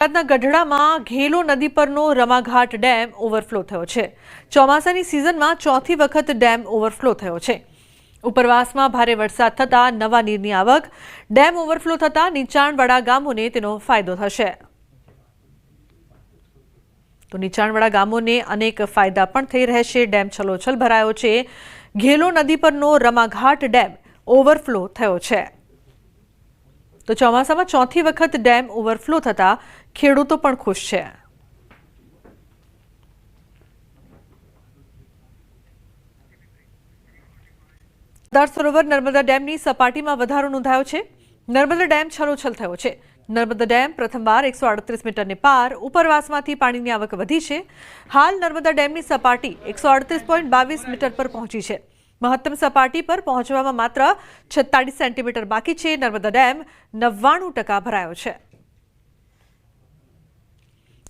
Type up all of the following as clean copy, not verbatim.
ગુજરાતના ગઢડામાં ઘેલો નદી પરનો રમાઘાટ ડેમ ઓવરફ્લો થયો છે। ચોમાસાની સિઝનમાં ચોથી વખત ડેમ ઓવરફ્લો થયો છે। ઉપરવાસમાં ભારે વરસાદ થતાં નવા નીરની આવક, ડેમ ઓવરફ્લો થતાં નીચાણવાળા ગામોને તેનો ફાયદો થશે। તો નીચાણવાળા ગામોને અનેક ફાયદા પણ થઈ રહેશે। ડેમ છલોછલ ભરાયો છે। ઘેલો નદી પરનો રમાઘાટ ડેમ ઓવરફ્લો થયો છે। તો ચોમાસામાં ચોથી વખત ડેમ ઓવરફ્લો થતા ખેડૂતો પણ ખુશ છે। સરદાર સરોવર નર્મદા ડેમની સપાટીમાં વધારો નોંધાયો છે। નર્મદા ડેમ છલોછલ થયો છે। નર્મદા ડેમ પ્રથમવાર 138 મીટરને પાર, ઉપરવાસમાંથી પાણીની આવક વધી છે। હાલ નર્મદા ડેમની સપાટી 138.22 મીટર પર પહોંચી છે। મહત્તમ સપાટી પર પહોંચવામાં માત્ર 46 સેન્ટીમીટર બાકી છે। નર્મદા ડેમ 99% ભરાયો છે।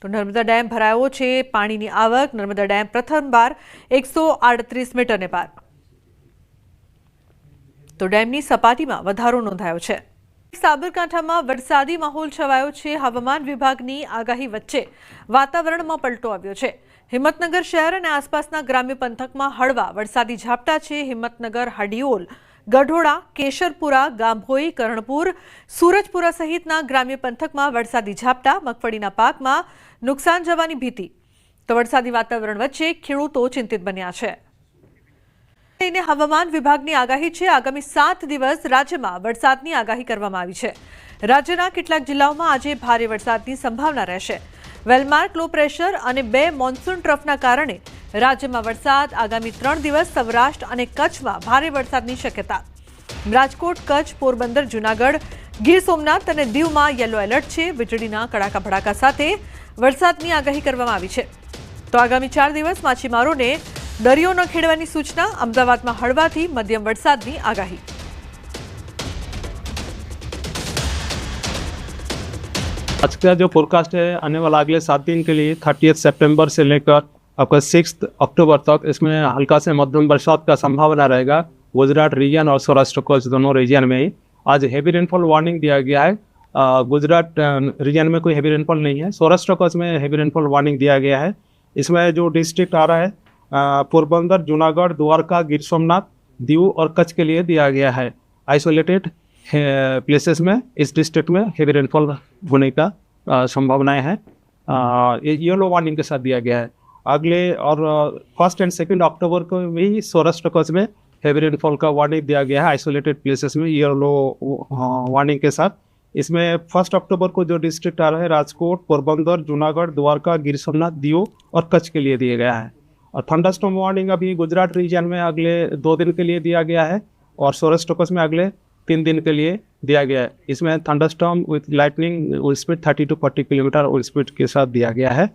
તો નર્મદા ડેમ ભરાયો છે। પાણીની આવક નર્મદા ડેમ પ્રથમવાર 138 મીટરને પાર। તો ડેમની સપાટીમાં વધારો નોંધાયો છે। સાબરકાંઠામાં વરસાદી માહોલ છવાયો છે। હવામાન વિભાગની આગાહી વચ્ચે વાતાવરણમાં પલટો આવ્યો છે। હિંમતનગર શહેર અને આસપાસના ગ્રામ્ય પંથકમાં હળવા વરસાદી ઝાપટા છે। હિંમતનગર, હડિયોલ, ગઢોડા, કેશરપુરા, ગામભોઈ, કરણપુર, સુરજપુરા સહિતના ગ્રામ્ય પંથકમાં વરસાદી ઝાપટા, મગફળીના પાકમાં નુકસાન જવાની ભીતિ। તો વરસાદી વાતાવરણ વચ્ચે ખેડૂતો ચિંતિત બન્યા છે। હવામાન વિભાગની આગાહી છે। આગામી 7 દિવસ રાજ્યમાં વરસાદની આગાહી કરવામાં આવી છે। રાજ્યના કેટલાક જિલ્લાઓમાં આજે ભારે વરસાદની સંભાવના રહેશે। વેલમાર્ક લો પ્રેશર અને 2 મોન્સૂન ટ્રફના કારણે રાજ્યમાં વરસાદ। આગામી 3 દિવસ સૌરાષ્ટ્ર અને કચ્છમાં ભારે વરસાદની શક્યતા। રાજકોટ, કચ્છ, પોરબંદર, જૂનાગઢ, ગીર સોમનાથ અને દીવમાં યલો એલર્ટ છે। વીજળીના કડાકા ભડાકા સાથે વરસાદની આગાહી કરવામાં આવી છે। તો આગામી 4 દિવસ માછીમારોને દરિયો ન ખેડવાની સૂચના। અમદાવાદમાં હળવાથી મધ્યમ વરસાદની આગાહી। आज का जो फोरकास्ट है आने वाला अगले 7 दिन के लिए 30 सितंबर से लेकर आपका 6 अक्टूबर तक इसमें हल्का से मध्यम बरसात का संभावना रहेगा। गुजरात रीजन और सौराष्ट्र कच्छ दोनों रीजन में ही आज हेवी रेनफॉल वार्निंग दिया गया है। गुजरात रीजन में कोई हेवी रेनफॉल नहीं है। सौराष्ट्र कच्छ में हेवी रेनफॉल वार्निंग दिया गया है। इसमें जो डिस्ट्रिक्ट आ रहा है पोरबंदर, जूनागढ़, द्वारका, गिर सोमनाथ, दीव और कच्छ के लिए दिया गया है। आइसोलेटेड प्लेसेस में इस डिस्ट्रिक्ट में हेवी रेनफॉल होने का संभावनाएं हैं। ये येलो वार्निंग के साथ दिया गया है। अगले और 1 और 2 अक्टूबर को भी सौराष्ट्र कच्छ में हेवी रेनफॉल का वार्निंग दिया गया है आइसोलेटेड प्लेसेस में येलो वार्निंग के साथ। इसमें 1 अक्टूबर को जो डिस्ट्रिक्ट आ रहा है राजकोट, पोरबंदर, जूनागढ़, द्वारका, गिर सोमनाथ, दीव और कच्छ के लिए दिया गया है। और थंडरस्टॉर्म वार्निंग अभी गुजरात रीजन में अगले 2 दिन के लिए दिया गया है और सौराष्ट्र कच्छ में अगले 3 दिन के लिए दिया गया है। इसमें thunderstorm with lightning speed 30 to 40 kilometre speed के साथ दिया गया है।